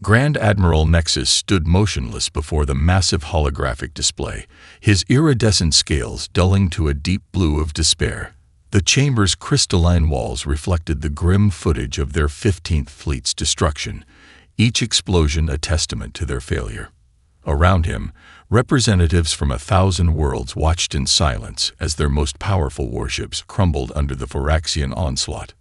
Grand Admiral Nexus stood motionless before the massive holographic display, his iridescent scales dulling to a deep blue of despair. The chamber's crystalline walls reflected the grim footage of their 15th Fleet's destruction, each explosion a testament to their failure. Around him, representatives from 1,000 worlds watched in silence as their most powerful warships crumbled under the Varaxian onslaught.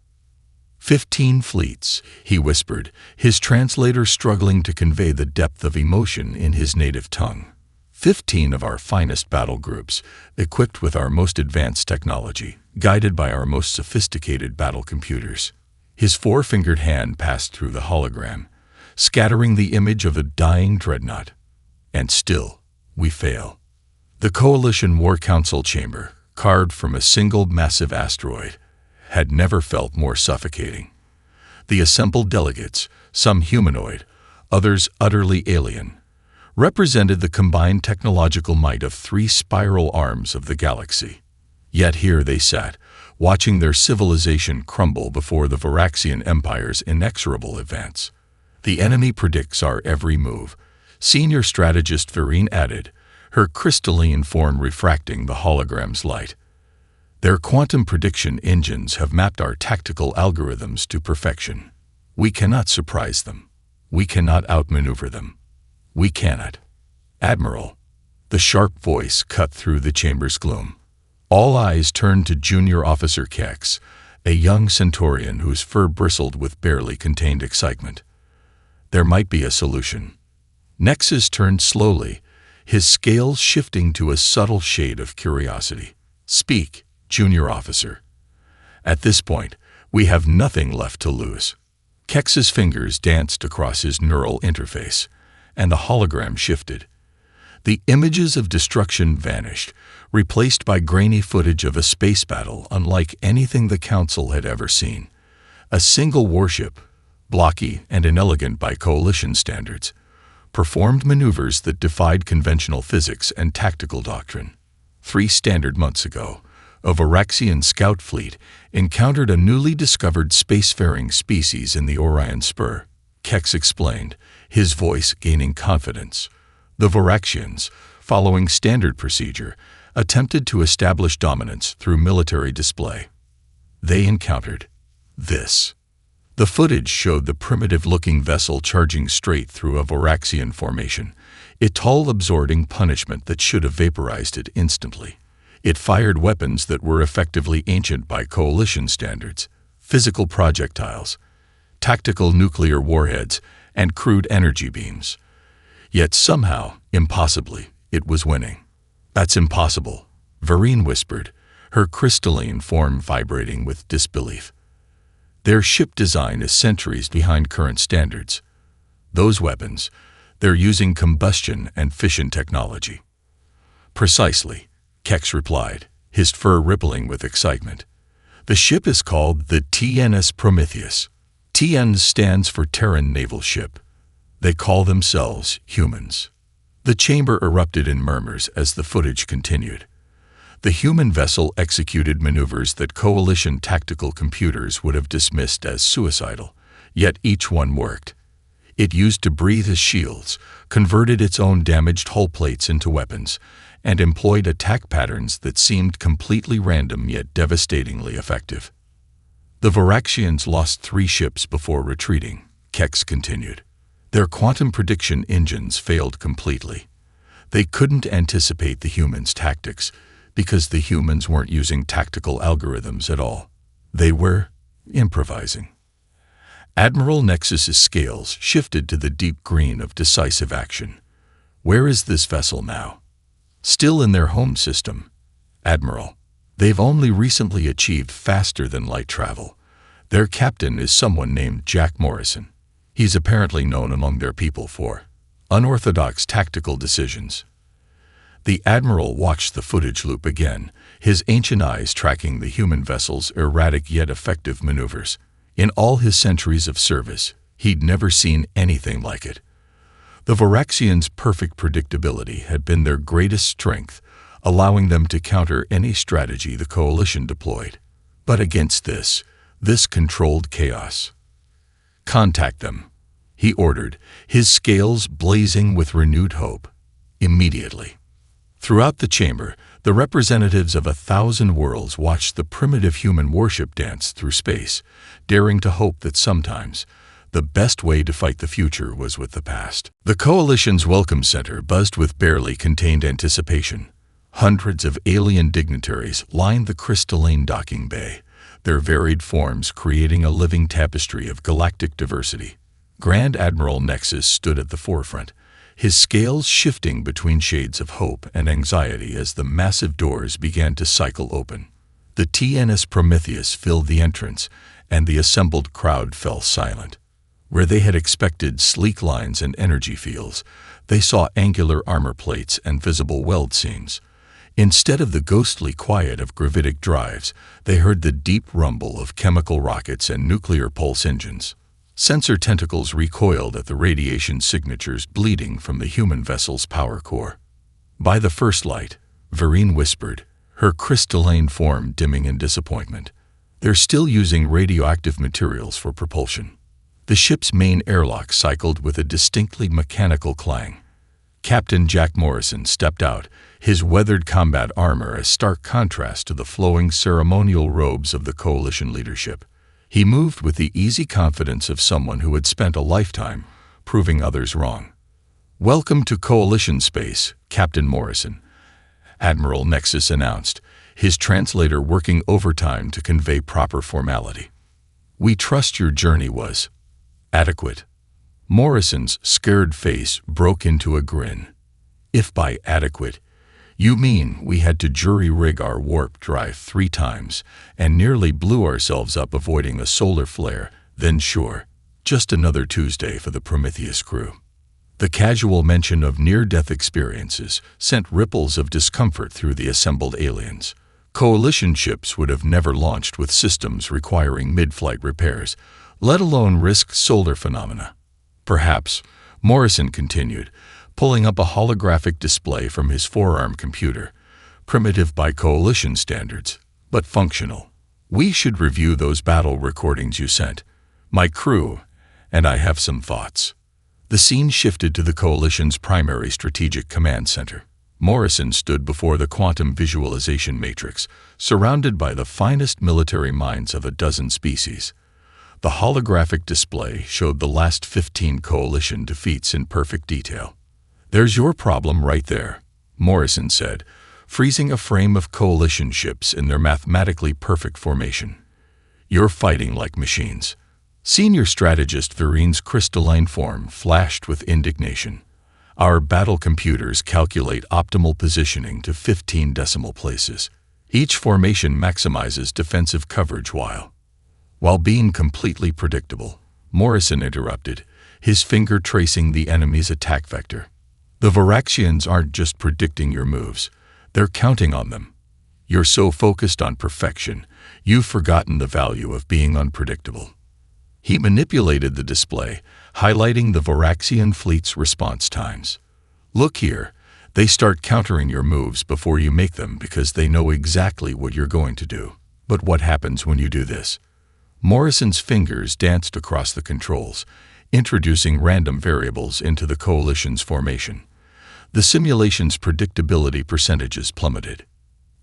15 fleets, he whispered, his translator struggling to convey the depth of emotion in his native tongue. 15 of our finest battle groups, equipped with our most advanced technology, guided by our most sophisticated battle computers. His four-fingered hand passed through the hologram, scattering the image of a dying dreadnought. And still, we fail. The Coalition War Council chamber, carved from a single massive asteroid, had never felt more suffocating. The assembled delegates, some humanoid, others utterly alien, represented the combined technological might of 3 spiral arms of the galaxy. Yet here they sat, watching their civilization crumble before the Varaxian Empire's inexorable advance. The enemy predicts our every move, senior strategist Vereen added, her crystalline form refracting the hologram's light. Their quantum prediction engines have mapped our tactical algorithms to perfection. We cannot surprise them. We cannot outmaneuver them. We cannot. Admiral. The sharp voice cut through the chamber's gloom. All eyes turned to Junior Officer Kex, a young Centaurian whose fur bristled with barely contained excitement. There might be a solution. Nexus turned slowly, his scales shifting to a subtle shade of curiosity. Speak, Junior Officer. At this point, we have nothing left to lose. Kex's fingers danced across his neural interface, and the hologram shifted. The images of destruction vanished, replaced by grainy footage of a space battle unlike anything the Council had ever seen. A single warship, blocky and inelegant by Coalition standards, performed maneuvers that defied conventional physics and tactical doctrine. 3 standard months ago, a Varaxian scout fleet encountered a newly discovered spacefaring species in the Orion Spur, Kex explained, his voice gaining confidence. The Varaxians, following standard procedure, attempted to establish dominance through military display. They encountered this. The footage showed the primitive-looking vessel charging straight through a Varaxian formation, its hull absorbing punishment that should have vaporized it instantly. It fired weapons that were effectively ancient by Coalition standards, physical projectiles, tactical nuclear warheads, and crude energy beams. Yet somehow, impossibly, it was winning. That's impossible, Vereen whispered, her crystalline form vibrating with disbelief. Their ship design is centuries behind current standards. Those weapons, they're using combustion and fission technology. Precisely, Kex replied, his fur rippling with excitement. The ship is called the TNS Prometheus. TN stands for Terran Naval Ship. They call themselves humans. The chamber erupted in murmurs as the footage continued. The human vessel executed maneuvers that Coalition tactical computers would have dismissed as suicidal, yet each one worked. It used to breathe as shields, converted its own damaged hull plates into weapons, and employed attack patterns that seemed completely random yet devastatingly effective. The Varaxians lost 3 ships before retreating, Kex continued. Their quantum prediction engines failed completely. They couldn't anticipate the humans' tactics because the humans weren't using tactical algorithms at all. They were improvising. Admiral Nexus's scales shifted to the deep green of decisive action. Where is this vessel now? Still in their home system. Admiral, they've only recently achieved faster-than-light travel. Their captain is someone named Jack Morrison. He's apparently known among their people for unorthodox tactical decisions. The Admiral watched the footage loop again, his ancient eyes tracking the human vessel's erratic yet effective maneuvers. In all his centuries of service, he'd never seen anything like it. The Varaxians' perfect predictability had been their greatest strength, allowing them to counter any strategy the Coalition deployed. But against this controlled chaos. Contact them, he ordered, his scales blazing with renewed hope. Immediately. Throughout the chamber, the representatives of 1,000 worlds watched the primitive human warship dance through space, daring to hope that sometimes the best way to fight the future was with the past. The Coalition's Welcome Center buzzed with barely contained anticipation. Hundreds of alien dignitaries lined the crystalline docking bay, their varied forms creating a living tapestry of galactic diversity. Grand Admiral Nexus stood at the forefront, his scales shifting between shades of hope and anxiety as the massive doors began to cycle open. The TNS Prometheus filled the entrance, and the assembled crowd fell silent. Where they had expected sleek lines and energy fields, they saw angular armor plates and visible weld seams. Instead of the ghostly quiet of gravitic drives, they heard the deep rumble of chemical rockets and nuclear pulse engines. Sensor tentacles recoiled at the radiation signatures bleeding from the human vessel's power core. By the first light, Vereen whispered, her crystalline form dimming in disappointment. They're still using radioactive materials for propulsion. The ship's main airlock cycled with a distinctly mechanical clang. Captain Jack Morrison stepped out, his weathered combat armor a stark contrast to the flowing ceremonial robes of the Coalition leadership. He moved with the easy confidence of someone who had spent a lifetime proving others wrong. "Welcome to Coalition space, Captain Morrison," Admiral Nexus announced, his translator working overtime to convey proper formality. "We trust your journey was adequate." Morrison's scared face broke into a grin. "If by adequate, you mean we had to jury-rig our warp drive 3 times and nearly blew ourselves up avoiding a solar flare, then sure, just another Tuesday for the Prometheus crew." The casual mention of near-death experiences sent ripples of discomfort through the assembled aliens. Coalition ships would have never launched with systems requiring mid-flight repairs, let alone risk solar phenomena. "Perhaps," Morrison continued, pulling up a holographic display from his forearm computer, "primitive by Coalition standards, but functional. We should review those battle recordings you sent. My crew and I have some thoughts." The scene shifted to the Coalition's primary strategic command center. Morrison stood before the quantum visualization matrix, surrounded by the finest military minds of a dozen species. The holographic display showed the last 15 Coalition defeats in perfect detail. "There's your problem right there," Morrison said, freezing a frame of Coalition ships in their mathematically perfect formation. "You're fighting like machines." Senior strategist Vereen's crystalline form flashed with indignation. "Our battle computers calculate optimal positioning to 15 decimal places. Each formation maximizes defensive coverage while being completely predictable," Morrison interrupted, his finger tracing the enemy's attack vector. "The Varaxians aren't just predicting your moves, they're counting on them. You're so focused on perfection, you've forgotten the value of being unpredictable." He manipulated the display, highlighting the Varaxian fleet's response times. "Look here, they start countering your moves before you make them because they know exactly what you're going to do. But what happens when you do this?" Morrison's fingers danced across the controls, introducing random variables into the Coalition's formation. The simulation's predictability percentages plummeted.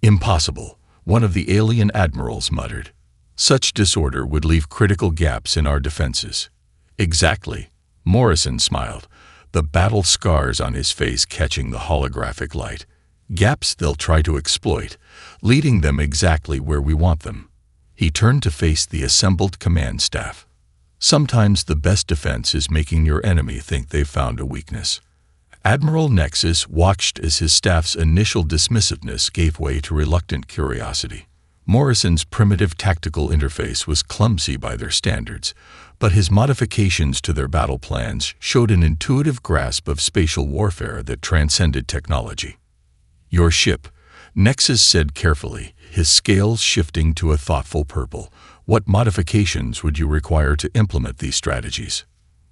"Impossible," one of the alien admirals muttered. "Such disorder would leave critical gaps in our defenses." "Exactly," Morrison smiled, the battle scars on his face catching the holographic light. "Gaps they'll try to exploit, leading them exactly where we want them." He turned to face the assembled command staff. "Sometimes the best defense is making your enemy think they've found a weakness." Admiral Nexus watched as his staff's initial dismissiveness gave way to reluctant curiosity. Morrison's primitive tactical interface was clumsy by their standards, but his modifications to their battle plans showed an intuitive grasp of spatial warfare that transcended technology. "Your ship," Nexus said carefully, his scales shifting to a thoughtful purple. "What modifications would you require to implement these strategies?"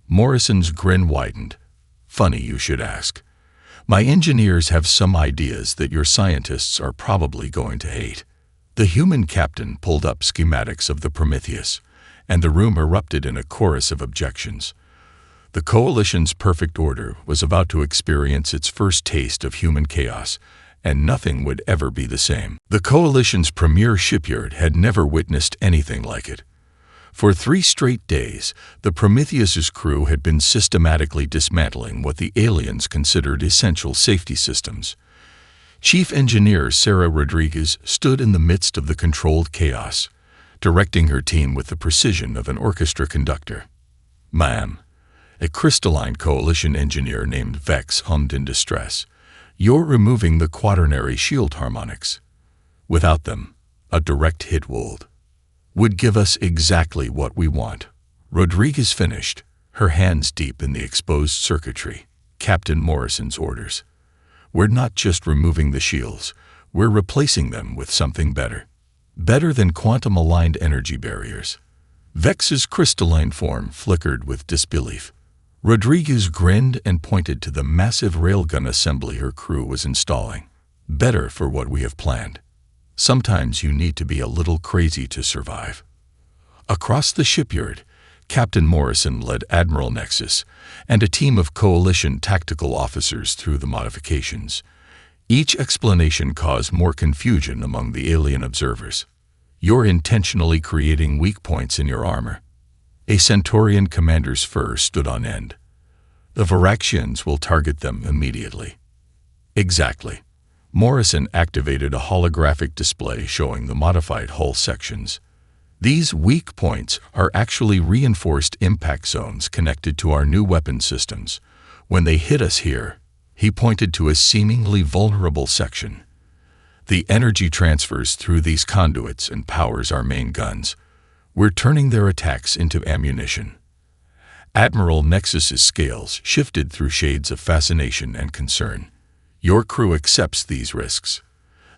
Morrison's grin widened. "Funny you should ask. My engineers have some ideas that your scientists are probably going to hate." The human captain pulled up schematics of the Prometheus, and the room erupted in a chorus of objections. The Coalition's perfect order was about to experience its first taste of human chaos, and nothing would ever be the same. The Coalition's premier shipyard had never witnessed anything like it. For 3 straight days, the Prometheus's crew had been systematically dismantling what the aliens considered essential safety systems. Chief Engineer Sarah Rodriguez stood in the midst of the controlled chaos, directing her team with the precision of an orchestra conductor. "Ma'am," a crystalline Coalition engineer named Vex hummed in distress, "you're removing the quaternary shield harmonics. Without them, a direct hit would give us exactly what we want." Rodriguez finished, her hands deep in the exposed circuitry. Captain Morrison's orders. "We're not just removing the shields, we're replacing them with something better. Better than quantum-aligned energy barriers." Vex's crystalline form flickered with disbelief. Rodriguez grinned and pointed to the massive railgun assembly her crew was installing. "Better for what we have planned. Sometimes you need to be a little crazy to survive." Across the shipyard, Captain Morrison led Admiral Nexus and a team of Coalition tactical officers through the modifications. Each explanation caused more confusion among the alien observers. "You're intentionally creating weak points in your armor." A Centaurian commander's fur stood on end. "The Varaxians will target them immediately." "Exactly." Morrison activated a holographic display showing the modified hull sections. "These weak points are actually reinforced impact zones connected to our new weapon systems. When they hit us here," he pointed to a seemingly vulnerable section, "the energy transfers through these conduits and powers our main guns. We're turning their attacks into ammunition." Admiral Nexus's scales shifted through shades of fascination and concern. "Your crew accepts these risks.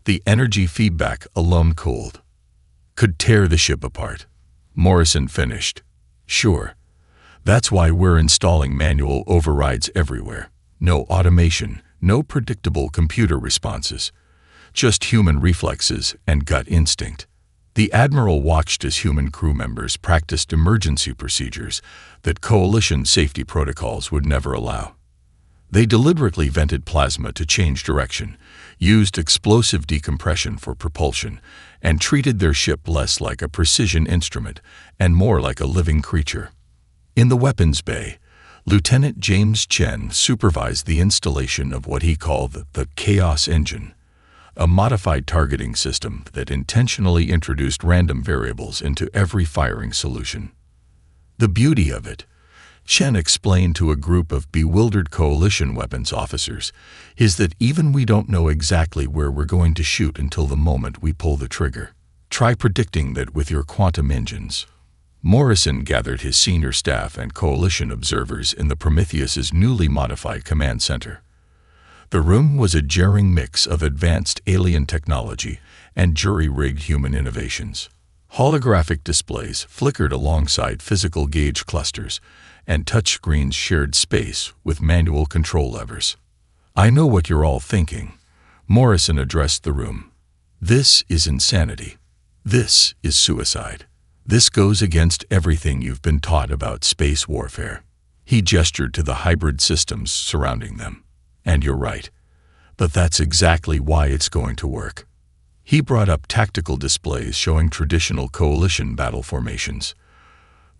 The energy feedback alone could tear the ship apart." Morrison finished. "Sure. That's why we're installing manual overrides everywhere. No automation, no predictable computer responses. Just human reflexes and gut instinct." The Admiral watched as human crew members practiced emergency procedures that Coalition safety protocols would never allow. They deliberately vented plasma to change direction, used explosive decompression for propulsion, and treated their ship less like a precision instrument and more like a living creature. In the weapons bay, Lieutenant James Chen supervised the installation of what he called the Chaos Engine, a modified targeting system that intentionally introduced random variables into every firing solution. "The beauty of it," Chen explained to a group of bewildered Coalition weapons officers, "is that even we don't know exactly where we're going to shoot until the moment we pull the trigger. Try predicting that with your quantum engines." Morrison gathered his senior staff and Coalition observers in the Prometheus's newly modified command center. The room was a jarring mix of advanced alien technology and jury-rigged human innovations. Holographic displays flickered alongside physical gauge clusters, and touchscreens shared space with manual control levers. "I know what you're all thinking," Morrison addressed the room. "This is insanity. This is suicide. This goes against everything you've been taught about space warfare." He gestured to the hybrid systems surrounding them. "And you're right. But that's exactly why it's going to work." He brought up tactical displays showing traditional Coalition battle formations.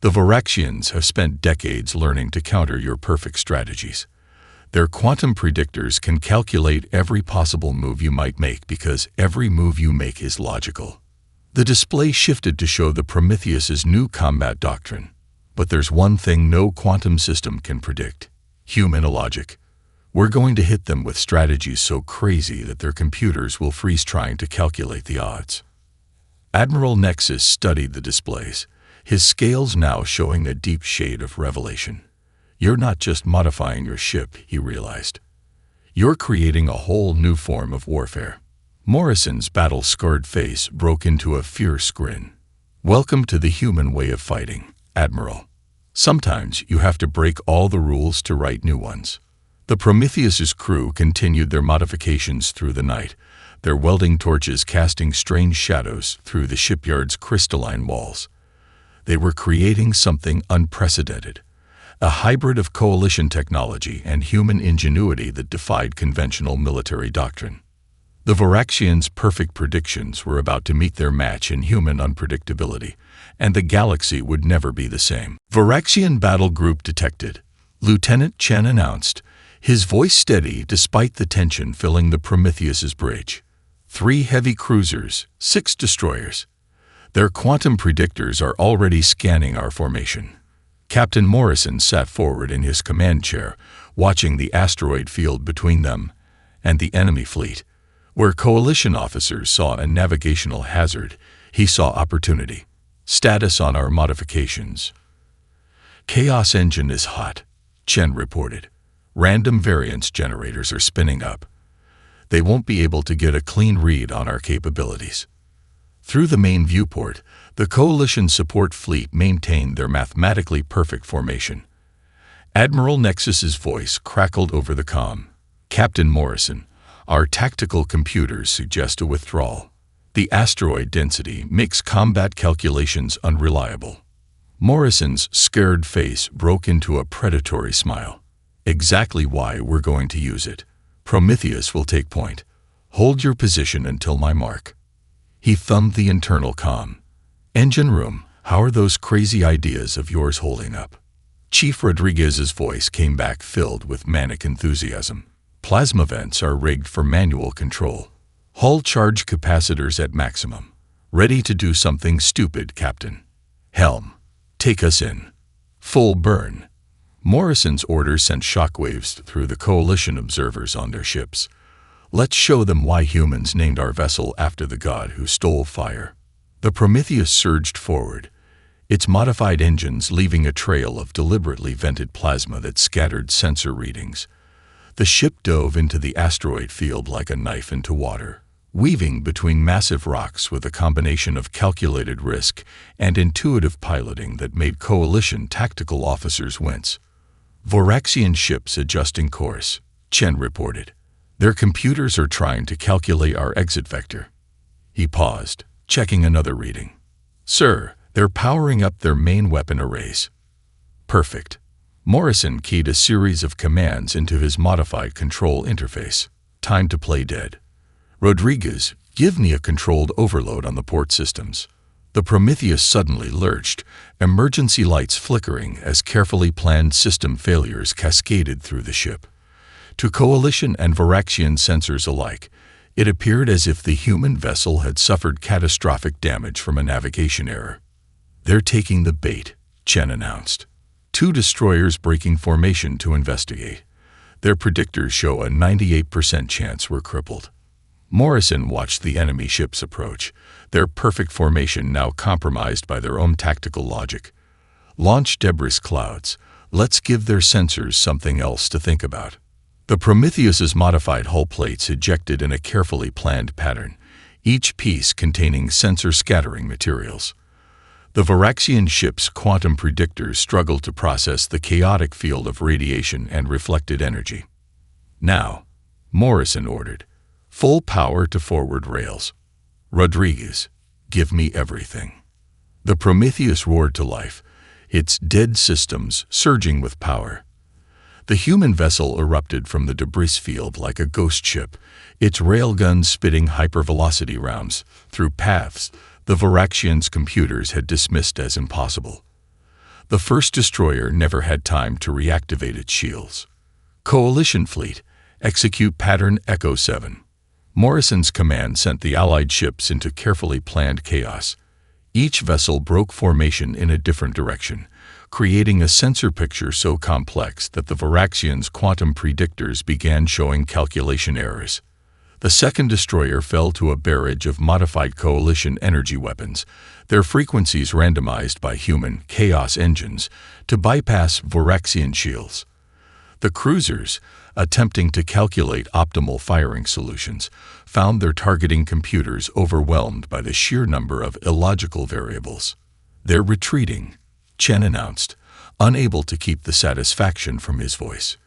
"The Varaxians have spent decades learning to counter your perfect strategies. Their quantum predictors can calculate every possible move you might make because every move you make is logical." The display shifted to show the Prometheus's new combat doctrine. "But there's one thing no quantum system can predict: human logic. We're going to hit them with strategies so crazy that their computers will freeze trying to calculate the odds." Admiral Nexus studied the displays, his scales now showing a deep shade of revelation. "You're not just modifying your ship," he realized. "You're creating a whole new form of warfare." Morrison's battle-scarred face broke into a fierce grin. "Welcome to the human way of fighting, Admiral. Sometimes you have to break all the rules to write new ones." The Prometheus's crew continued their modifications through the night, their welding torches casting strange shadows through the shipyard's crystalline walls. They were creating something unprecedented, a hybrid of coalition technology and human ingenuity that defied conventional military doctrine. The Varaxians' perfect predictions were about to meet their match in human unpredictability, and the galaxy would never be the same. Varaxian battle group detected, Lieutenant Chen announced, his voice steady despite the tension filling the Prometheus's bridge. 3 heavy cruisers, 6 destroyers. Their quantum predictors are already scanning our formation. Captain Morrison sat forward in his command chair, watching the asteroid field between them and the enemy fleet. Where coalition officers saw a navigational hazard, he saw opportunity. Status on our modifications. Chaos engine is hot, Chen reported. Random variance generators are spinning up. They won't be able to get a clean read on our capabilities. Through the main viewport, the coalition support fleet maintained their mathematically perfect formation. Admiral Nexus's voice crackled over the comm. Captain Morrison, our tactical computers suggest a withdrawal. The asteroid density makes combat calculations unreliable. Morrison's scared face broke into a predatory smile. Exactly why we're going to use it. Prometheus will take point. Hold your position until my mark. He thumbed the internal comm. Engine room, how are those crazy ideas of yours holding up? Chief Rodriguez's voice came back filled with manic enthusiasm. Plasma vents are rigged for manual control. Hull charge capacitors at maximum. Ready to do something stupid, Captain. Helm, take us in. Full burn. Morrison's orders sent shockwaves through the coalition observers on their ships. Let's show them why humans named our vessel after the god who stole fire. The Prometheus surged forward, its modified engines leaving a trail of deliberately vented plasma that scattered sensor readings. The ship dove into the asteroid field like a knife into water, weaving between massive rocks with a combination of calculated risk and intuitive piloting that made coalition tactical officers wince. Varaxian ships adjusting course, Chen reported. Their computers are trying to calculate our exit vector. He paused, checking another reading. Sir, they're powering up their main weapon arrays. Perfect. Morrison keyed a series of commands into his modified control interface. Time to play dead. Rodriguez, give me a controlled overload on the port systems. The Prometheus suddenly lurched, emergency lights flickering as carefully planned system failures cascaded through the ship. To Coalition and Varaxian sensors alike, it appeared as if the human vessel had suffered catastrophic damage from a navigation error. They're taking the bait, Chen announced. 2 destroyers breaking formation to investigate. Their predictors show a 98% chance we're crippled. Morrison watched the enemy ships approach, their perfect formation now compromised by their own tactical logic. Launch debris clouds. Let's give their sensors something else to think about. The Prometheus's modified hull plates ejected in a carefully planned pattern, each piece containing sensor scattering materials. The Varaxian ship's quantum predictors struggled to process the chaotic field of radiation and reflected energy. Now, Morrison ordered, full power to forward rails. Rodriguez, give me everything. The Prometheus roared to life, its dead systems surging with power. The human vessel erupted from the debris field like a ghost ship, its railguns spitting hypervelocity rounds through paths the Varaxians' computers had dismissed as impossible. The first destroyer never had time to reactivate its shields. Coalition fleet, execute pattern Echo 7. Morrison's command sent the Allied ships into carefully planned chaos. Each vessel broke formation in a different direction, creating a sensor picture so complex that the Varaxians' quantum predictors began showing calculation errors. The second destroyer fell to a barrage of modified coalition energy weapons, their frequencies randomized by human chaos engines to bypass Varaxian shields. The cruisers, attempting to calculate optimal firing solutions, found their targeting computers overwhelmed by the sheer number of illogical variables. They're retreating, Chen announced, unable to keep the satisfaction from his voice.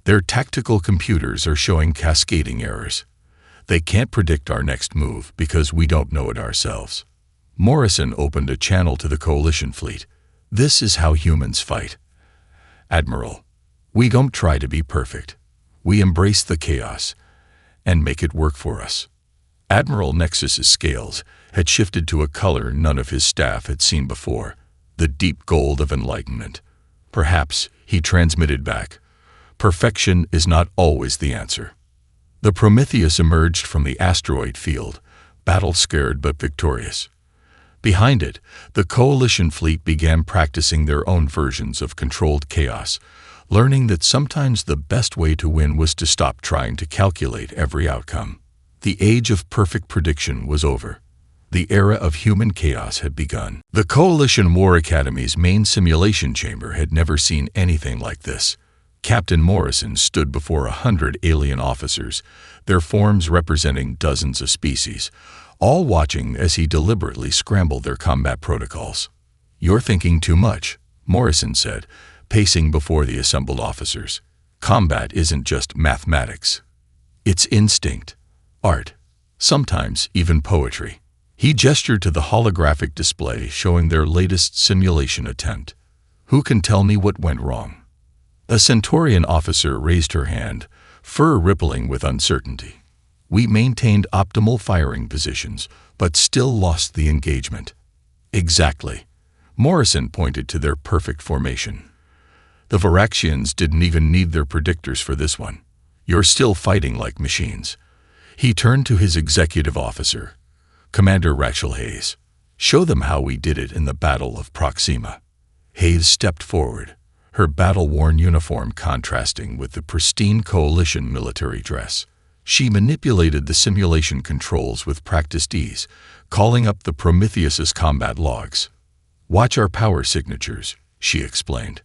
Their tactical computers are showing cascading errors. They can't predict our next move because we don't know it ourselves. Morrison opened a channel to the coalition fleet. This is how humans fight. "Admiral, we don't try to be perfect. We embrace the chaos and make it work for us." Admiral Nexus's scales had shifted to a color none of his staff had seen before, the deep gold of enlightenment. "Perhaps," he transmitted back, "perfection is not always the answer." The Prometheus emerged from the asteroid field, battle-scared but victorious. Behind it, the Coalition fleet began practicing their own versions of controlled chaos, learning that sometimes the best way to win was to stop trying to calculate every outcome. The age of perfect prediction was over. The era of human chaos had begun. The Coalition War Academy's main simulation chamber had never seen anything like this. Captain Morrison stood before 100 alien officers, their forms representing dozens of species, all watching as he deliberately scrambled their combat protocols. "You're thinking too much," Morrison said, pacing before the assembled officers. "Combat isn't just mathematics. It's instinct, art, sometimes even poetry." He gestured to the holographic display showing their latest simulation attempt. "Who can tell me what went wrong?" A Centaurian officer raised her hand, fur rippling with uncertainty. "We maintained optimal firing positions, but still lost the engagement." "Exactly." Morrison pointed to their perfect formation. "The Varaxians didn't even need their predictors for this one. You're still fighting like machines." He turned to his executive officer, Commander Rachel Hayes. "Show them how we did it in the Battle of Proxima." Hayes stepped forward, her battle-worn uniform contrasting with the pristine Coalition military dress. She manipulated the simulation controls with practiced ease, calling up the Prometheus's combat logs. "Watch our power signatures," she explained.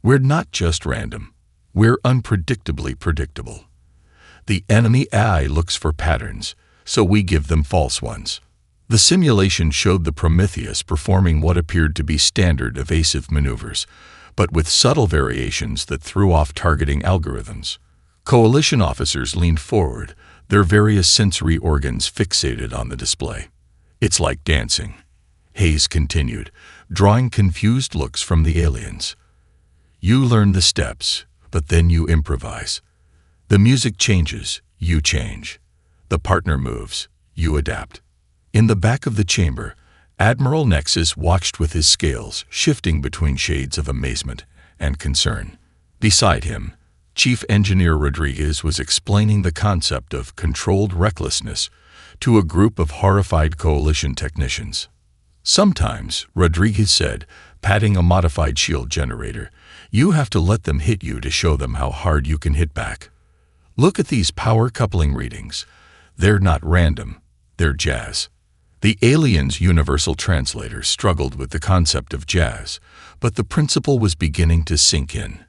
"We're not just random. We're unpredictably predictable. The enemy AI looks for patterns, so we give them false ones." The simulation showed the Prometheus performing what appeared to be standard evasive maneuvers, but with subtle variations that threw off targeting algorithms. Coalition officers leaned forward, their various sensory organs fixated on the display. "It's like dancing," Hayes continued, drawing confused looks from the aliens. "You learn the steps, but then you improvise. The music changes, you change. The partner moves, you adapt." In the back of the chamber, Admiral Nexus watched with his scales shifting between shades of amazement and concern. Beside him, Chief Engineer Rodriguez was explaining the concept of controlled recklessness to a group of horrified Coalition technicians. "Sometimes," Rodriguez said, patting a modified shield generator, "you have to let them hit you to show them how hard you can hit back. Look at these power coupling readings. They're not random, they're jazz." The alien's universal translator struggled with the concept of jazz, but the principle was beginning to sink in.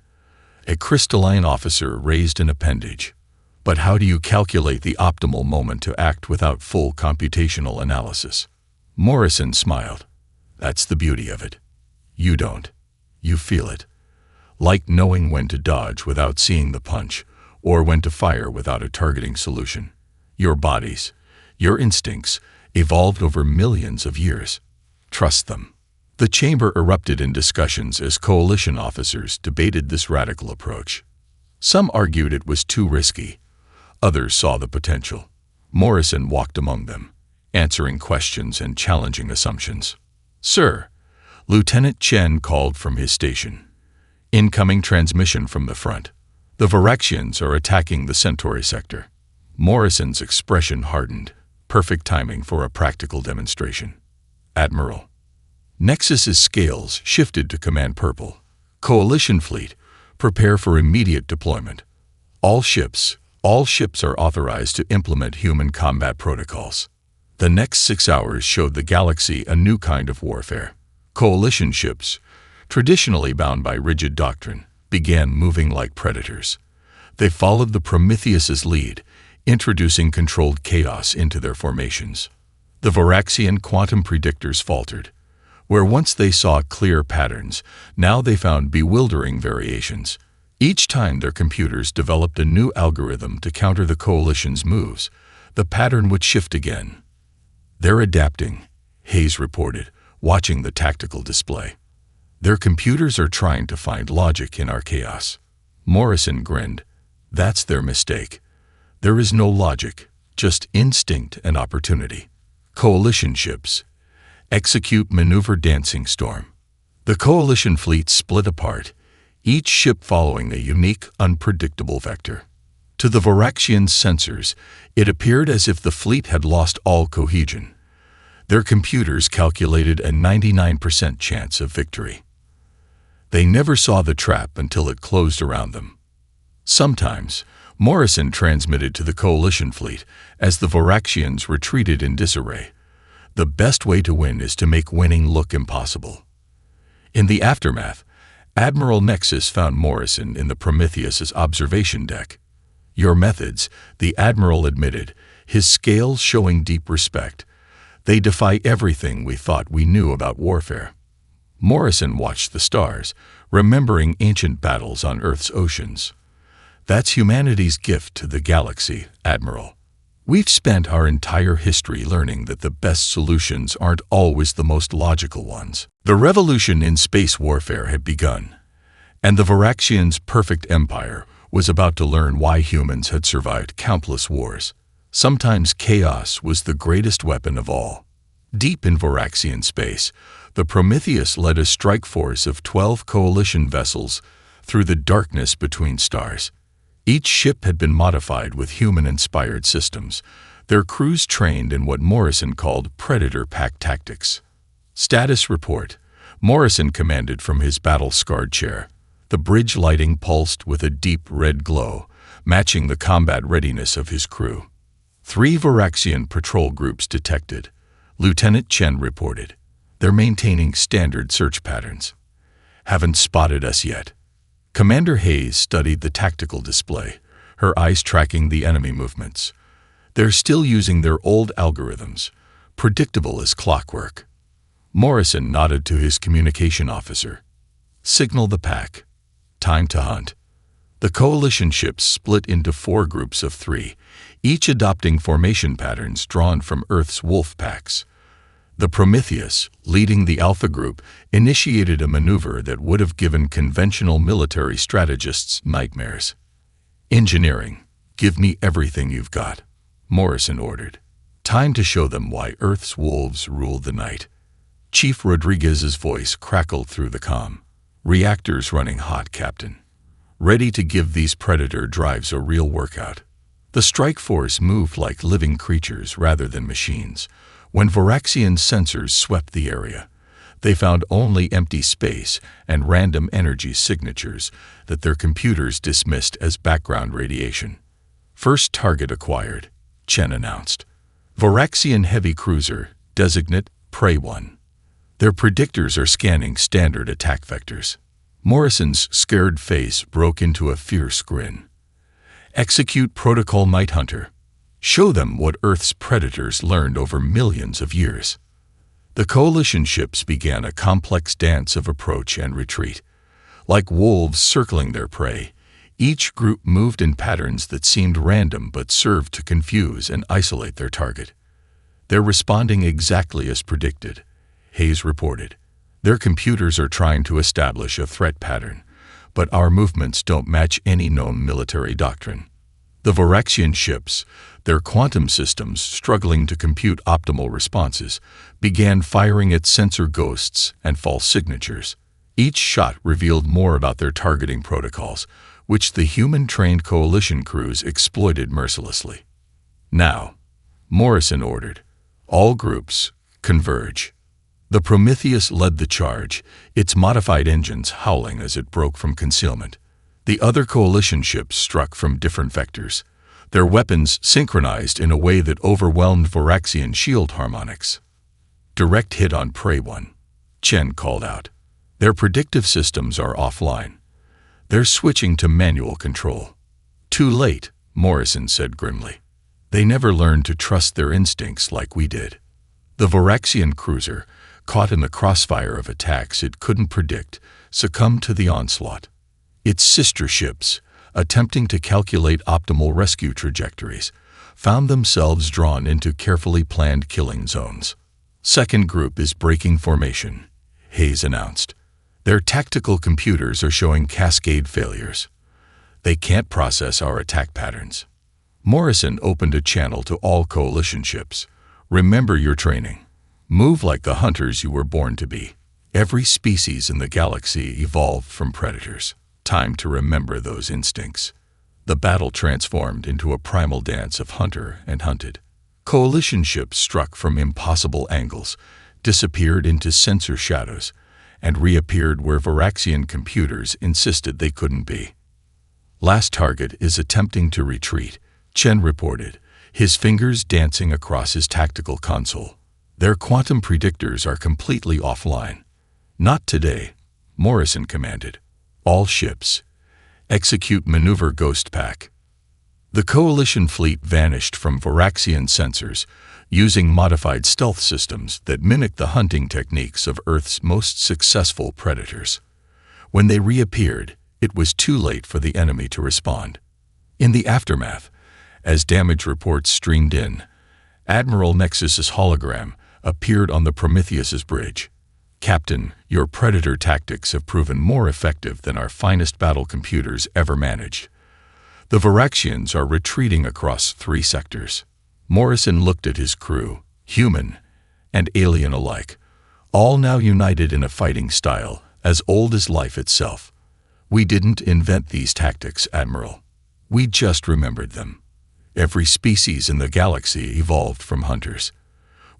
A crystalline officer raised an appendage. "But how do you calculate the optimal moment to act without full computational analysis?" Morrison smiled. "That's the beauty of it. You don't. You feel it. Like knowing when to dodge without seeing the punch, or when to fire without a targeting solution. Your bodies, your instincts, evolved over millions of years. Trust them." The chamber erupted in discussions as Coalition officers debated this radical approach. Some argued it was too risky. Others saw the potential. Morrison walked among them, answering questions and challenging assumptions. "Sir," Lieutenant Chen called from his station. "Incoming transmission from the front. The Varaxians are attacking the Centauri sector." Morrison's expression hardened. Perfect timing for a practical demonstration. "Admiral." Nexus's scales shifted to Command Purple. "Coalition fleet, prepare for immediate deployment. All ships are authorized to implement human combat protocols." The next 6 hours showed the galaxy a new kind of warfare. Coalition ships, traditionally bound by rigid doctrine, began moving like predators. They followed the Prometheus's lead, introducing controlled chaos into their formations. The Varaxian quantum predictors faltered. Where once they saw clear patterns, now they found bewildering variations. Each time their computers developed a new algorithm to counter the Coalition's moves, the pattern would shift again. "They're adapting," Hayes reported, watching the tactical display. Their computers are trying to find logic in our chaos. Morrison grinned. That's their mistake. There is no logic, just instinct and opportunity. Coalition ships. Execute maneuver Dancing Storm. The coalition fleet split apart, each ship following a unique, unpredictable vector. To the Voraxians' sensors, it appeared as if the fleet had lost all cohesion. Their computers calculated a 99% chance of victory. They never saw the trap until it closed around them. Sometimes, Morrison transmitted to the coalition fleet as the Voraxians retreated in disarray. The best way to win is to make winning look impossible. In the aftermath, Admiral Nexus found Morrison in the Prometheus's observation deck. Your methods, the Admiral admitted, his scales showing deep respect. They defy everything we thought we knew about warfare. Morrison watched the stars, remembering ancient battles on Earth's oceans. That's humanity's gift to the galaxy, Admiral. We've spent our entire history learning that the best solutions aren't always the most logical ones. The revolution in space warfare had begun, and the Voraxians' perfect empire was about to learn why humans had survived countless wars. Sometimes chaos was the greatest weapon of all. Deep in Voraxian space, the Prometheus led a strike force of 12 coalition vessels through the darkness between stars. Each ship had been modified with human-inspired systems, their crews trained in what Morrison called Predator Pack tactics. Status report. Morrison commanded from his battle-scarred chair. The bridge lighting pulsed with a deep red glow, matching the combat readiness of his crew. 3 Voraxian patrol groups detected. Lieutenant Chen reported. They're maintaining standard search patterns. Haven't spotted us yet. Commander Hayes studied the tactical display, her eyes tracking the enemy movements. They're still using their old algorithms, predictable as clockwork. Morrison nodded to his communication officer. Signal the pack. Time to hunt. The coalition ships split into 4 groups of 3, each adopting formation patterns drawn from Earth's wolf packs. The Prometheus, leading the Alpha Group, initiated a maneuver that would have given conventional military strategists nightmares. Engineering, give me everything you've got, Morrison ordered. Time to show them why Earth's wolves rule the night. Chief Rodriguez's voice crackled through the comm. Reactors running hot, Captain. Ready to give these Predator drives a real workout. The strike force moved like living creatures rather than machines. When Voraxian sensors swept the area, they found only empty space and random energy signatures that their computers dismissed as background radiation. First target acquired, Chen announced. Voraxian heavy cruiser, designate Prey 1. Their predictors are scanning standard attack vectors. Morrison's scared face broke into a fierce grin. Execute Protocol Night Hunter. Show them what Earth's predators learned over millions of years. The coalition ships began a complex dance of approach and retreat. Like wolves circling their prey, each group moved in patterns that seemed random but served to confuse and isolate their target. They're responding exactly as predicted, Hayes reported. Their computers are trying to establish a threat pattern, but our movements don't match any known military doctrine. The Voraxian ships, their quantum systems struggling to compute optimal responses, began firing at sensor ghosts and false signatures. Each shot revealed more about their targeting protocols, which the human-trained coalition crews exploited mercilessly. Now, Morrison ordered, all groups, converge. The Prometheus led the charge, its modified engines howling as it broke from concealment. The other coalition ships struck from different vectors, their weapons synchronized in a way that overwhelmed Voraxian shield harmonics. Direct hit on Prey 1, Chen called out. Their predictive systems are offline. They're switching to manual control. Too late, Morrison said grimly. They never learned to trust their instincts like we did. The Voraxian cruiser, caught in the crossfire of attacks it couldn't predict, succumbed to the onslaught. Its sister ships, attempting to calculate optimal rescue trajectories, found themselves drawn into carefully planned killing zones. Second group is breaking formation, Hayes announced. Their tactical computers are showing cascade failures. They can't process our attack patterns. Morrison opened a channel to all coalition ships. Remember your training. Move like the hunters you were born to be. Every species in the galaxy evolved from predators. Time to remember those instincts. The battle transformed into a primal dance of hunter and hunted. Coalition ships struck from impossible angles, disappeared into sensor shadows, and reappeared where Varaxian computers insisted they couldn't be. Last target is attempting to retreat, Chen reported, his fingers dancing across his tactical console. Their quantum predictors are completely offline. Not today, Morrison commanded. All ships, execute maneuver Ghost Pack. The Coalition fleet vanished from Varaxian sensors, using modified stealth systems that mimic the hunting techniques of Earth's most successful predators. When they reappeared, it was too late for the enemy to respond. In the aftermath, as damage reports streamed in, Admiral Nexus's hologram appeared on the Prometheus's bridge. Captain, your predator tactics have proven more effective than our finest battle computers ever managed. The Varaxians are retreating across 3 sectors. Morrison looked at his crew, human and alien alike, all now united in a fighting style as old as life itself. We didn't invent these tactics, Admiral. We just remembered them. Every species in the galaxy evolved from hunters.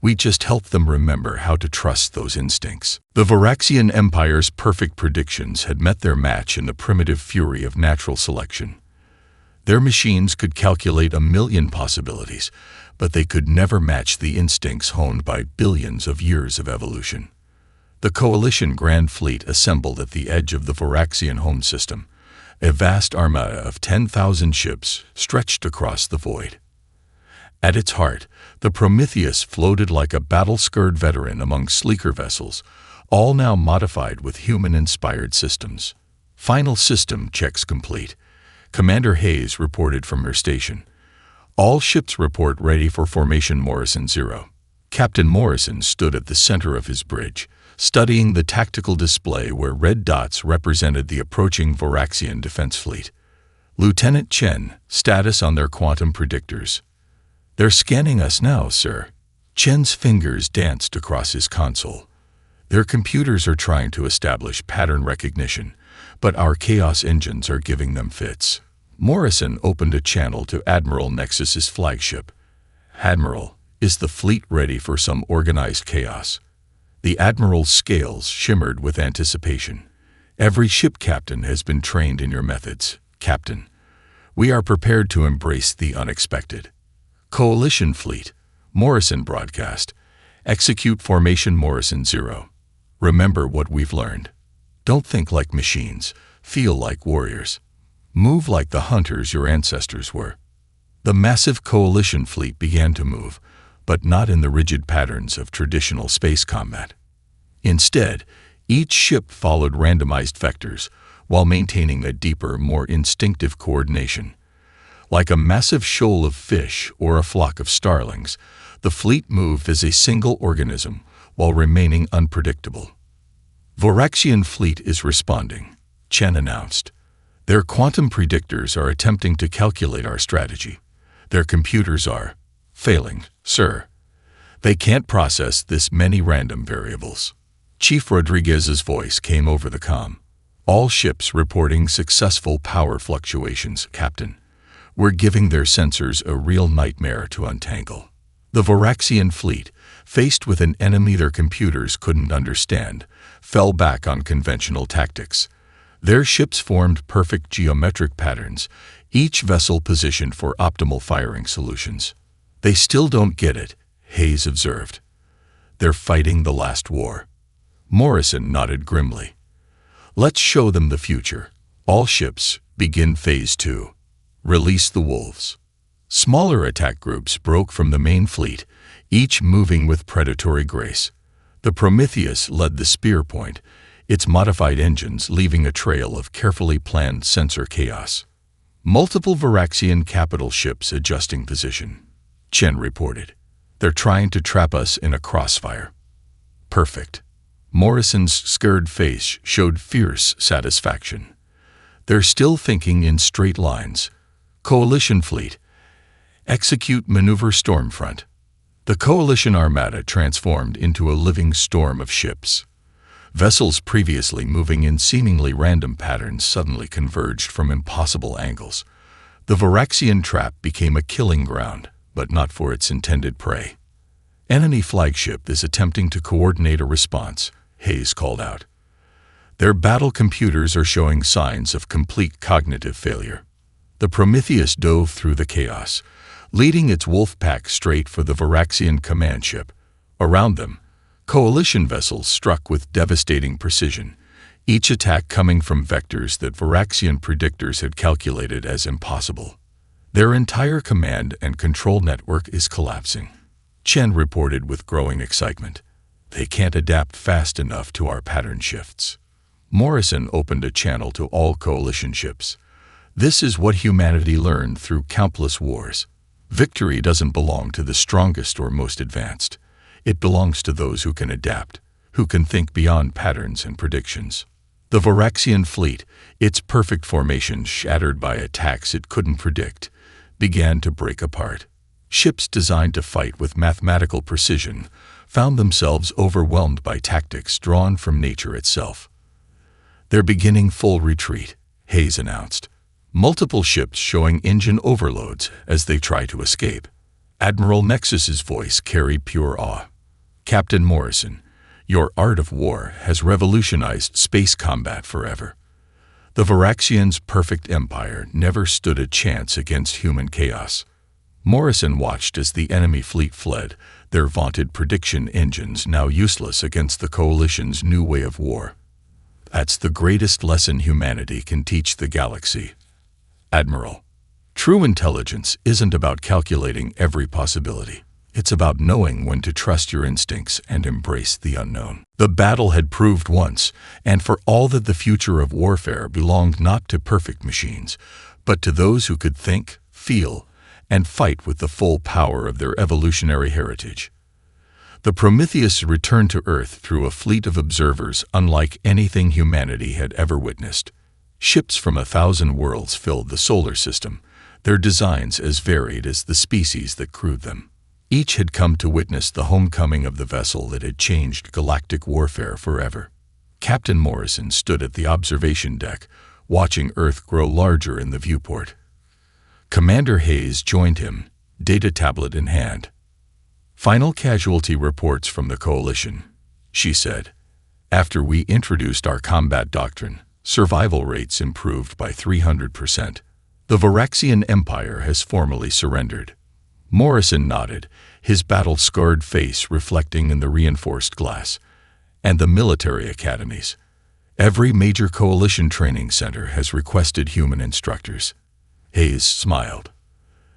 We just helped them remember how to trust those instincts. The Varaxian Empire's perfect predictions had met their match in the primitive fury of natural selection. Their machines could calculate 1,000,000 possibilities, but they could never match the instincts honed by billions of years of evolution. The Coalition Grand Fleet assembled at the edge of the Varaxian home system, a vast armada of 10,000 ships stretched across the void. At its heart, the Prometheus floated like a battle-scarred veteran among sleeker vessels, all now modified with human-inspired systems. Final system checks complete. Commander Hayes reported from her station. All ships report ready for formation Morrison 0. Captain Morrison stood at the center of his bridge, studying the tactical display where red dots represented the approaching Varaxian defense fleet. Lieutenant Chen, status on their quantum predictors. They're scanning us now, sir. Chen's fingers danced across his console. Their computers are trying to establish pattern recognition, but our chaos engines are giving them fits. Morrison opened a channel to Admiral Nexus's flagship. Admiral, is the fleet ready for some organized chaos? The Admiral's scales shimmered with anticipation. Every ship captain has been trained in your methods, Captain. We are prepared to embrace the unexpected. Coalition Fleet, Morrison broadcast. Execute formation Morrison 0. Remember what we've learned. Don't think like machines. Feel like warriors. Move like the hunters your ancestors were. The massive Coalition Fleet began to move, but not in the rigid patterns of traditional space combat. Instead, each ship followed randomized vectors while maintaining a deeper, more instinctive coordination. Like a massive shoal of fish or a flock of starlings, the fleet moved as a single organism while remaining unpredictable. Varaxian fleet is responding, Chen announced. Their quantum predictors are attempting to calculate our strategy. Their computers are failing, sir. They can't process this many random variables. Chief Rodriguez's voice came over the comm. All ships reporting successful power fluctuations, Captain. We're giving their sensors a real nightmare to untangle. The Varaxian fleet, faced with an enemy their computers couldn't understand, fell back on conventional tactics. Their ships formed perfect geometric patterns, each vessel positioned for optimal firing solutions. They still don't get it, Hayes observed. They're fighting the last war. Morrison nodded grimly. Let's show them the future. All ships, begin Phase 2. Release the wolves. Smaller attack groups broke from the main fleet, each moving with predatory grace. The Prometheus led the spear point, its modified engines leaving a trail of carefully planned sensor chaos. Multiple Varaxian capital ships adjusting position. Chen reported. They're trying to trap us in a crossfire. Perfect. Morrison's scared face showed fierce satisfaction. "They're still thinking in straight lines. Coalition fleet. Execute maneuver Stormfront." The Coalition armada transformed into a living storm of ships. Vessels previously moving in seemingly random patterns suddenly converged from impossible angles. The Varaxian trap became a killing ground, but not for its intended prey. "Enemy flagship is attempting to coordinate a response," Hayes called out. "Their battle computers are showing signs of complete cognitive failure." The Prometheus dove through the chaos, leading its wolf pack straight for the Varaxian command ship. Around them, Coalition vessels struck with devastating precision, each attack coming from vectors that Varaxian predictors had calculated as impossible. "Their entire command and control network is collapsing," Chen reported with growing excitement. "They can't adapt fast enough to our pattern shifts." Morrison opened a channel to all Coalition ships. "This is what humanity learned through countless wars. Victory doesn't belong to the strongest or most advanced. It belongs to those who can adapt, who can think beyond patterns and predictions." The Varaxian fleet, its perfect formation shattered by attacks it couldn't predict, began to break apart. Ships designed to fight with mathematical precision found themselves overwhelmed by tactics drawn from nature itself. "They're beginning full retreat," Hayes announced. Multiple ships showing engine overloads as they try to escape. Admiral Nexus's voice carried pure awe. "Captain Morrison, your art of war has revolutionized space combat forever." The Varaxians' perfect empire never stood a chance against human chaos. Morrison watched as the enemy fleet fled, their vaunted prediction engines now useless against the Coalition's new way of war. "That's the greatest lesson humanity can teach the galaxy, Admiral. True intelligence isn't about calculating every possibility. It's about knowing when to trust your instincts and embrace the unknown." The battle had proved once and for all that the future of warfare belonged not to perfect machines, but to those who could think, feel, and fight with the full power of their evolutionary heritage. The Prometheus returned to Earth through a fleet of observers unlike anything humanity had ever witnessed. Ships from 1,000 worlds filled the solar system, their designs as varied as the species that crewed them. Each had come to witness the homecoming of the vessel that had changed galactic warfare forever. Captain Morrison stood at the observation deck, watching Earth grow larger in the viewport. Commander Hayes joined him, data tablet in hand. "Final casualty reports from the Coalition," she said. "After we introduced our combat doctrine, survival rates improved by 300%. The Varaxian Empire has formally surrendered." Morrison nodded, his battle-scarred face reflecting in the reinforced glass. "And the military academies. Every major Coalition training center has requested human instructors." Hayes smiled.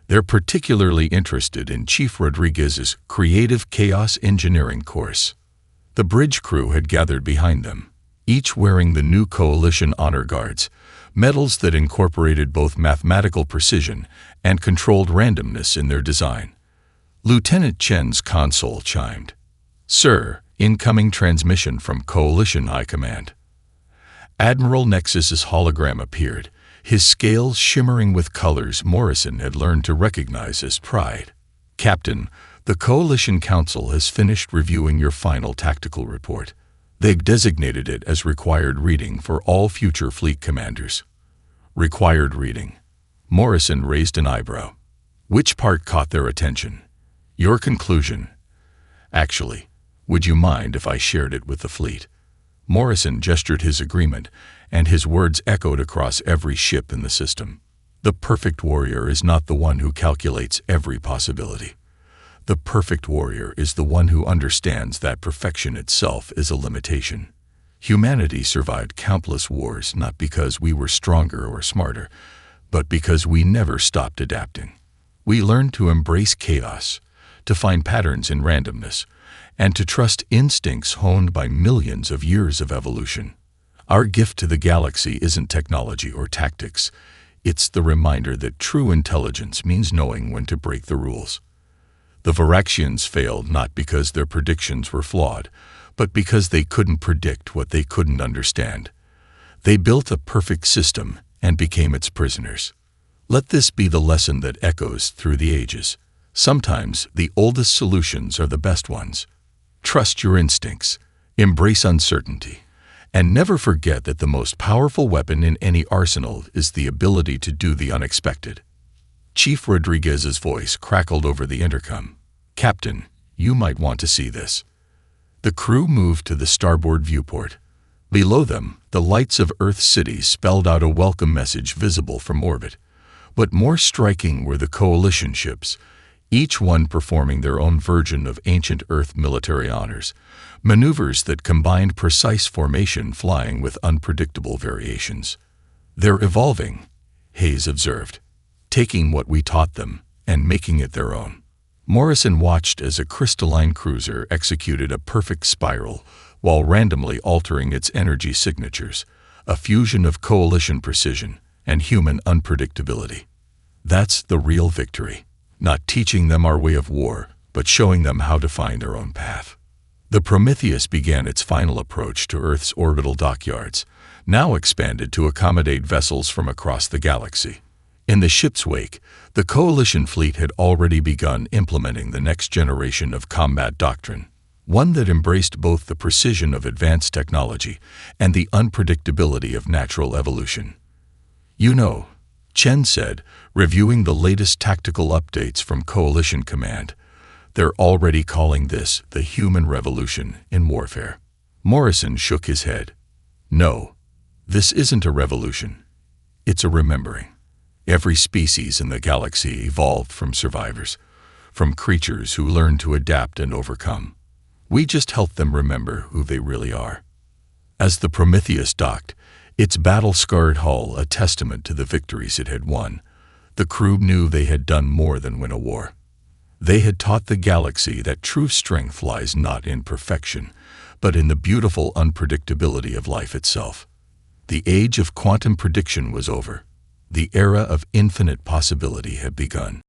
"They're particularly interested in Chief Rodriguez's Creative Chaos Engineering course." The bridge crew had gathered behind them, each wearing the new Coalition honor guards, medals that incorporated both mathematical precision and controlled randomness in their design. Lieutenant Chen's console chimed. "Sir, incoming transmission from Coalition High Command." Admiral Nexus's hologram appeared, his scales shimmering with colors Morrison had learned to recognize as pride. "Captain, the Coalition Council has finished reviewing your final tactical report. They've designated it as required reading for all future fleet commanders." "Required reading." Morrison raised an eyebrow. Which part caught their attention? "Your conclusion." "Actually, would you mind if I shared it with the fleet?" Morrison gestured his agreement, and his words echoed across every ship in the system. "The perfect warrior is not the one who calculates every possibility. The perfect warrior is the one who understands that perfection itself is a limitation. Humanity survived countless wars not because we were stronger or smarter, but because we never stopped adapting. We learned to embrace chaos, to find patterns in randomness, and to trust instincts honed by millions of years of evolution. Our gift to the galaxy isn't technology or tactics. It's the reminder that true intelligence means knowing when to break the rules." The Varaxians failed not because their predictions were flawed, but because they couldn't predict what they couldn't understand. They built a perfect system and became its prisoners. Let this be the lesson that echoes through the ages. Sometimes the oldest solutions are the best ones. Trust your instincts, embrace uncertainty, and never forget that the most powerful weapon in any arsenal is the ability to do the unexpected. Chief Rodriguez's voice crackled over the intercom. "Captain, you might want to see this." The crew moved to the starboard viewport. Below them, the lights of Earth's cities spelled out a welcome message visible from orbit. But more striking were the coalition ships, each one performing their own version of ancient Earth military honors, maneuvers that combined precise formation flying with unpredictable variations. "They're evolving," Hayes observed, "taking what we taught them and making it their own." Morrison watched as a crystalline cruiser executed a perfect spiral while randomly altering its energy signatures, a fusion of coalition precision and human unpredictability. That's the real victory, not teaching them our way of war, but showing them how to find their own path. The Prometheus began its final approach to Earth's orbital dockyards, now expanded to accommodate vessels from across the galaxy. In the ship's wake, the coalition fleet had already begun implementing the next generation of combat doctrine, one that embraced both the precision of advanced technology and the unpredictability of natural evolution. "You know," Chen said, reviewing the latest tactical updates from Coalition Command, "they're already calling this the human revolution in warfare." Morrison shook his head. "No, this isn't a revolution. It's a remembering. Every species in the galaxy evolved from survivors, from creatures who learned to adapt and overcome. We just help them remember who they really are." As the Prometheus docked, its battle-scarred hull a testament to the victories it had won, the crew knew they had done more than win a war. They had taught the galaxy that true strength lies not in perfection, but in the beautiful unpredictability of life itself. The age of quantum prediction was over. The era of infinite possibility had begun.